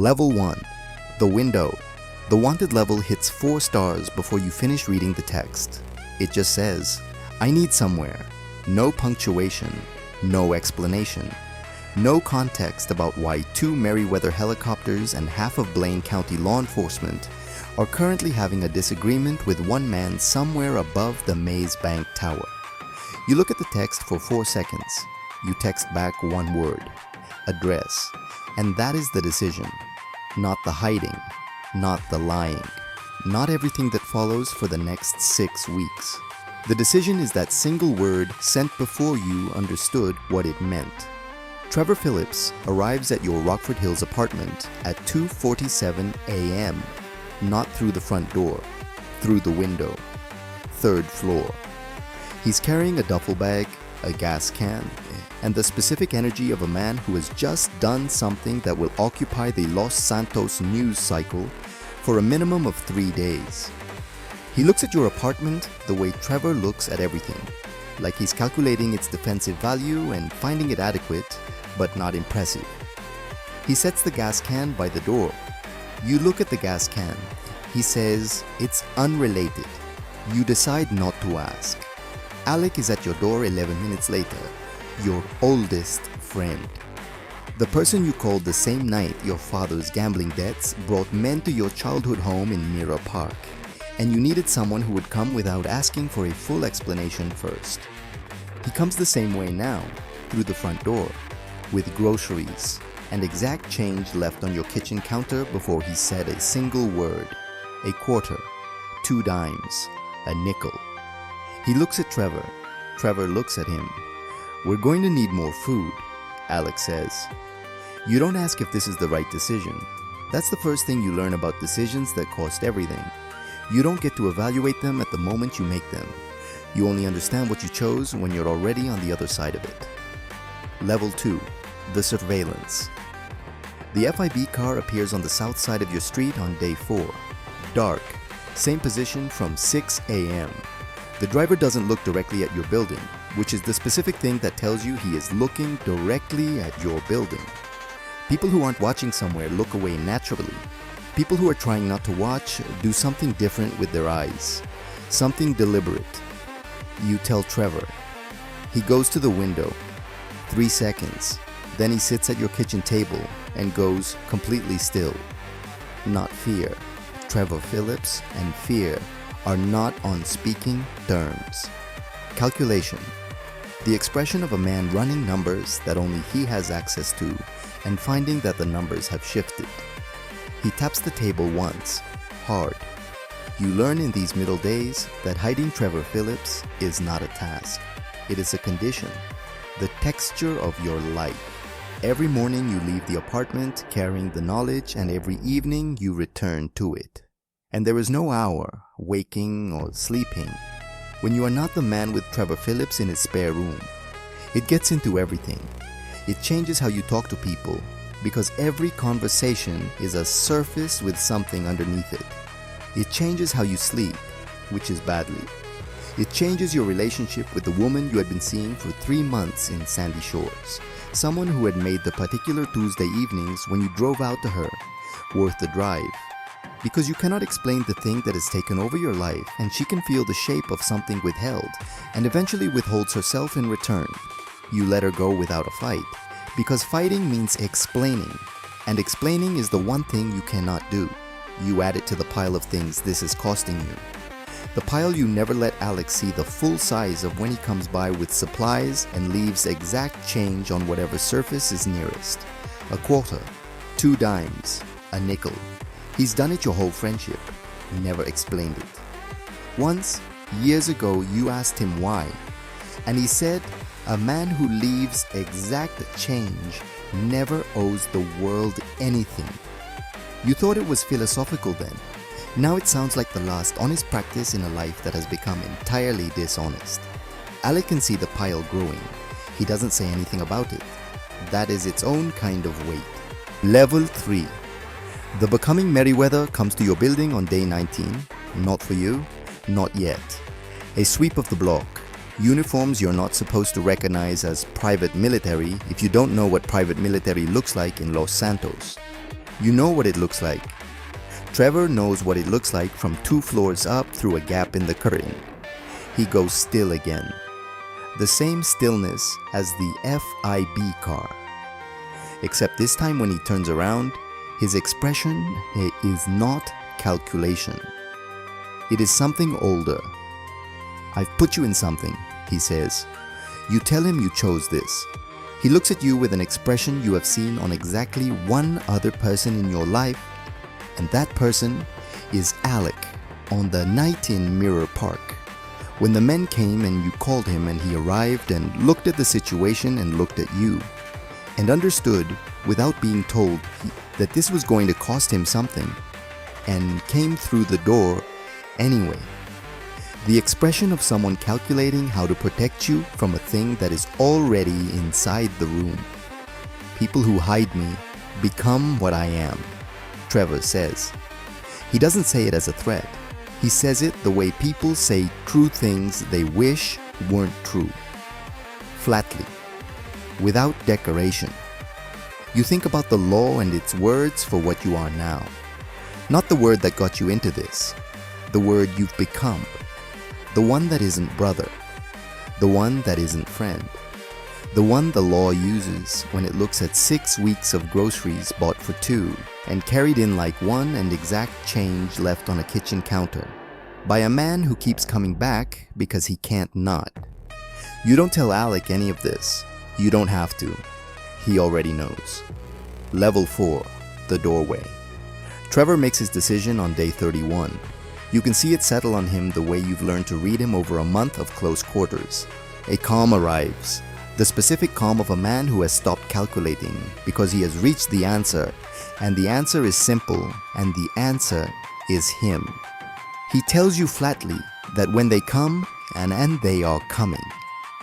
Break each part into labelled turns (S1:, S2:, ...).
S1: Level 1. The window. The wanted level hits 4 stars before you finish reading the text. It just says, I need somewhere. No punctuation. No explanation. No context about why 2 Merryweather helicopters and half of Blaine County law enforcement are currently having a disagreement with one man somewhere above the Maze Bank Tower. You look at the text for 4 seconds. You text back one word. Address. And that is the decision. Not the hiding. Not the lying. Not everything that follows for the next 6 weeks. The decision is that single word sent before you understood what it meant. Trevor Philips arrives at your Rockford Hills apartment at 2:47 a.m. Not through the front door, through the window. 3rd floor. He's carrying a duffel bag, a gas can, and the specific energy of a man who has just done something that will occupy the Los Santos news cycle for a minimum of 3 days. He looks at your apartment the way Trevor looks at everything, like he's calculating its defensive value and finding it adequate, but not impressive. He sets the gas can by the door. You look at the gas can. He says it's unrelated. You decide not to ask. Alec is at your door 11 minutes later, your oldest friend. The person you called the same night your father's gambling debts brought men to your childhood home in Mira Park, and you needed someone who would come without asking for a full explanation first. He comes the same way now, through the front door, with groceries and exact change left on your kitchen counter before he said a single word. A quarter, 2 dimes, a nickel. He looks at Trevor. Trevor looks at him. We're going to need more food, Alex says. You don't ask if this is the right decision. That's the first thing you learn about decisions that cost everything. You don't get to evaluate them at the moment you make them. You only understand what you chose when you're already on the other side of it. Level 2. The surveillance. The FIB car appears on the south side of your street on day 4. Dark. Same position from 6 a.m. The driver doesn't look directly at your building, which is the specific thing that tells you he is looking directly at your building. People who aren't watching somewhere look away naturally. People who are trying not to watch do something different with their eyes. Something deliberate. You tell Trevor. He goes to the window. 3 seconds. Then he sits at your kitchen table and goes completely still. Not fear. Trevor Philips and fear are not on speaking terms. Calculation. The expression of a man running numbers that only he has access to and finding that the numbers have shifted. He taps the table once, hard. You learn in these middle days that hiding Trevor Philips is not a task. It is a condition, the texture of your life. Every morning you leave the apartment carrying the knowledge, and every evening you return to it. And there is no hour, waking or sleeping, when you are not the man with Trevor Philips in his spare room. It gets into everything. It changes how you talk to people, because every conversation is a surface with something underneath it. It changes how you sleep, which is badly. It changes your relationship with the woman you had been seeing for 3 months in Sandy Shores. Someone who had made the particular Tuesday evenings when you drove out to her worth the drive. Because you cannot explain the thing that has taken over your life, and she can feel the shape of something withheld and eventually withholds herself in return. You let her go without a fight, because fighting means explaining, and explaining is the one thing you cannot do. You add it to the pile of things this is costing you. The pile you never let Alex see the full size of when he comes by with supplies and leaves exact change on whatever surface is nearest. A quarter, 2 dimes, a nickel. He's done it your whole friendship, never explained it. Once, years ago, you asked him why, and he said, a man who leaves exact change never owes the world anything. You thought it was philosophical then. Now it sounds like the last honest practice in a life that has become entirely dishonest. Alec can see the pile growing. He doesn't say anything about it. That is its own kind of weight. Level 3. The becoming Merryweather comes to your building on day 19. Not for you, not yet. A sweep of the block. Uniforms you're not supposed to recognize as private military if you don't know what private military looks like in Los Santos. You know what it looks like. Trevor knows what it looks like from 2 floors up through a gap in the curtain. He goes still again. The same stillness as the FIB car. Except this time when he turns around, his expression is not calculation. It is something older. "I've put you in something," he says. You tell him you chose this. He looks at you with an expression you have seen on exactly one other person in your life, and that person is Alec on the night in Mirror Park. When the men came and you called him and he arrived and looked at the situation and looked at you and understood without being told that this was going to cost him something and came through the door anyway. The expression of someone calculating how to protect you from a thing that is already inside the room. People who hide me become what I am, Trevor says. He doesn't say it as a threat. He says it the way people say true things they wish weren't true. Flatly, without decoration. You think about the law and its words for what you are now. Not the word that got you into this. The word you've become. The one that isn't brother. The one that isn't friend. The one the law uses when it looks at 6 weeks of groceries bought for 2 and carried in like 1 and exact change left on a kitchen counter by a man who keeps coming back because he can't not. You don't tell Alec any of this. You don't have to. He already knows. Level 4, the doorway. Trevor makes his decision on day 31. You can see it settle on him the way you've learned to read him over a month of close quarters. A calm arrives. The specific calm of a man who has stopped calculating because he has reached the answer, and the answer is simple, and the answer is him. He tells you flatly that when they come, and they are coming,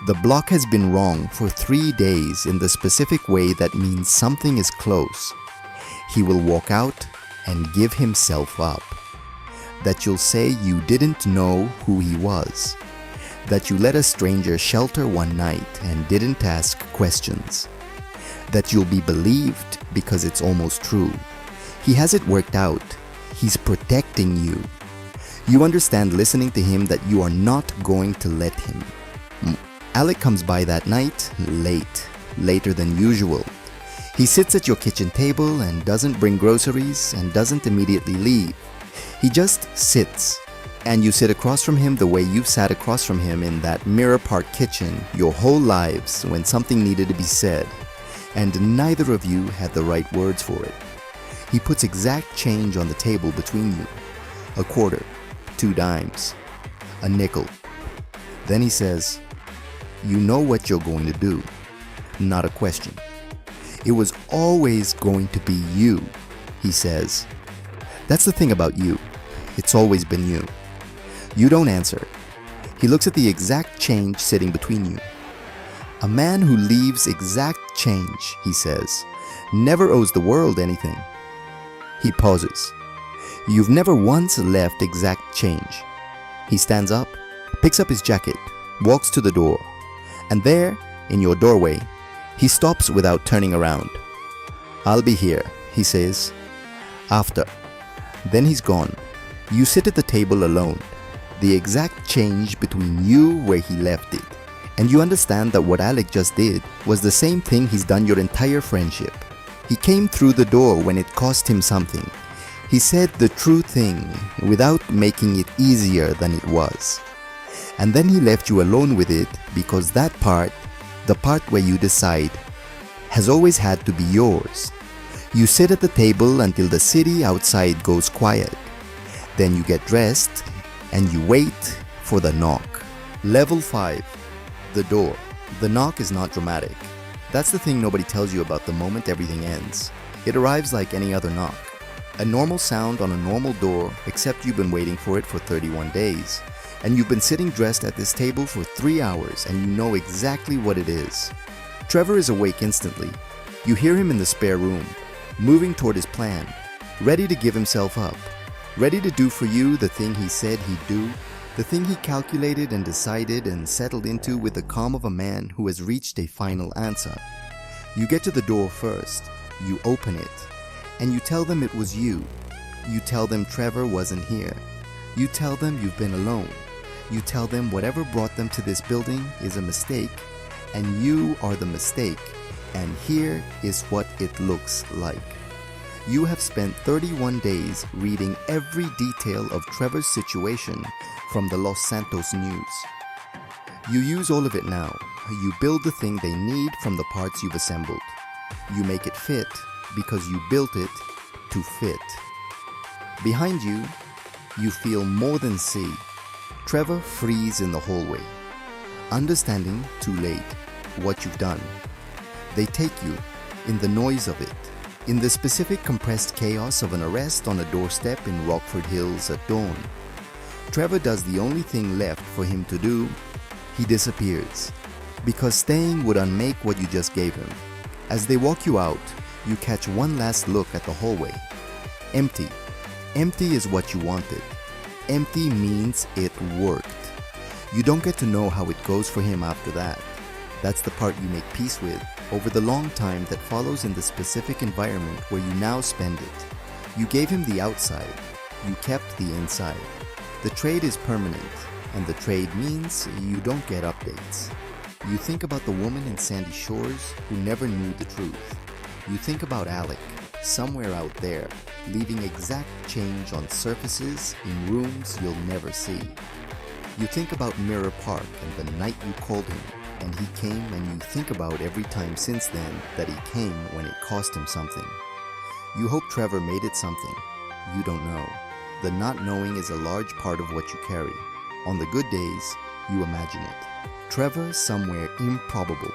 S1: the block has been wrong for 3 days in the specific way that means something is close. He will walk out and give himself up. That you'll say you didn't know who he was. That you let a stranger shelter one night and didn't ask questions. That you'll be believed because it's almost true. He has it worked out. He's protecting you. You understand listening to him that you are not going to let him. Alec comes by that night later than usual. He sits at your kitchen table and doesn't bring groceries and doesn't immediately leave. He just sits, and you sit across from him the way you've sat across from him in that Mirror Park kitchen your whole lives when something needed to be said, and neither of you had the right words for it. He puts exact change on the table between you. A quarter, 2 dimes, a nickel. Then he says, "You know what you're going to do." Not a question. "It was always going to be you," he says. That's the thing about you. It's always been you. You don't answer. He looks at the exact change sitting between you. "A man who leaves exact change," he says, "never owes the world anything." He pauses. "You've never once left exact change." He stands up, picks up his jacket, walks to the door, and there, in your doorway, he stops without turning around. "I'll be here," he says. "After." Then he's gone. You sit at the table alone, the exact change between you where he left it, and you understand that what Alec just did was the same thing he's done your entire friendship. He came through the door when it cost him something. He said the true thing without making it easier than it was. And then he left you alone with it because that part, the part where you decide, has always had to be yours. You sit at the table until the city outside goes quiet. Then you get dressed and you wait for the knock. Level 5, the door. The knock is not dramatic. That's the thing nobody tells you about the moment everything ends. It arrives like any other knock. A normal sound on a normal door, except you've been waiting for it for 31 days. And you've been sitting dressed at this table for 3 hours and you know exactly what it is. Trevor is awake instantly. You hear him in the spare room, moving toward his plan, ready to give himself up, ready to do for you the thing he said he'd do, the thing he calculated and decided and settled into with the calm of a man who has reached a final answer. You get to the door first, you open it, and you tell them it was you. You tell them Trevor wasn't here. You tell them you've been alone. You tell them whatever brought them to this building is a mistake, and you are the mistake, and here is what it looks like. You have spent 31 days reading every detail of Trevor's situation from the Los Santos news. You use all of it now. You build the thing they need from the parts you've assembled. You make it fit because you built it to fit. Behind you, you feel more than see. Trevor frees in the hallway, understanding too late what you've done. They take you in the noise of it, in the specific compressed chaos of an arrest on a doorstep in Rockford Hills at dawn. Trevor does the only thing left for him to do. He disappears, because staying would unmake what you just gave him. As they walk you out, you catch one last look at the hallway. Empty. Empty is what you wanted. Empty means it worked. You don't get to know how it goes for him after that. That's the part you make peace with over the long time that follows in the specific environment where you now spend it. You gave him the outside. You kept the inside. The trade is permanent, and the trade means you don't get updates. You think about the woman in Sandy Shores who never knew the truth. You think about Alec, somewhere out there, leaving exact change on surfaces in rooms you'll never see. You think about Mirror Park and the night you called him, and he came, and you think about every time since then that he came when it cost him something. You hope Trevor made it something. You don't know. The not knowing is a large part of what you carry. On the good days, you imagine it. Trevor somewhere improbable,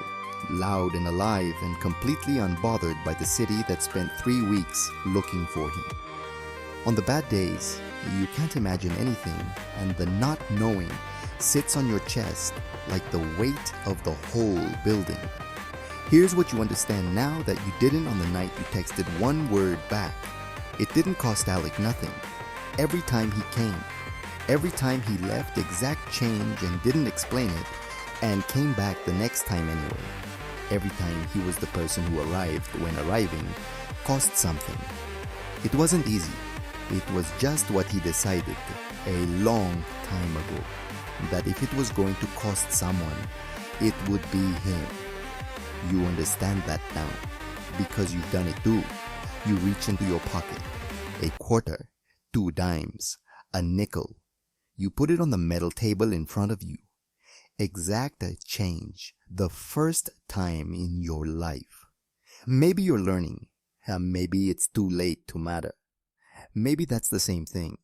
S1: loud and alive and completely unbothered by the city that spent 3 weeks looking for him. On the bad days, you can't imagine anything, and the not knowing sits on your chest like the weight of the whole building. Here's what you understand now that you didn't on the night you texted one word back. It didn't cost Alec nothing. Every time he came, every time he left exact change and didn't explain it, and came back the next time anyway. Every time he was the person who arrived when arriving cost something. It wasn't easy. It was just what he decided a long time ago, that if it was going to cost someone, it would be him. You understand that now, because you've done it too. You reach into your pocket, a quarter, 2 dimes, a nickel. You put it on the metal table in front of you. Exact change, the first time in your life. Maybe you're learning. Maybe it's too late to matter. Maybe that's the same thing.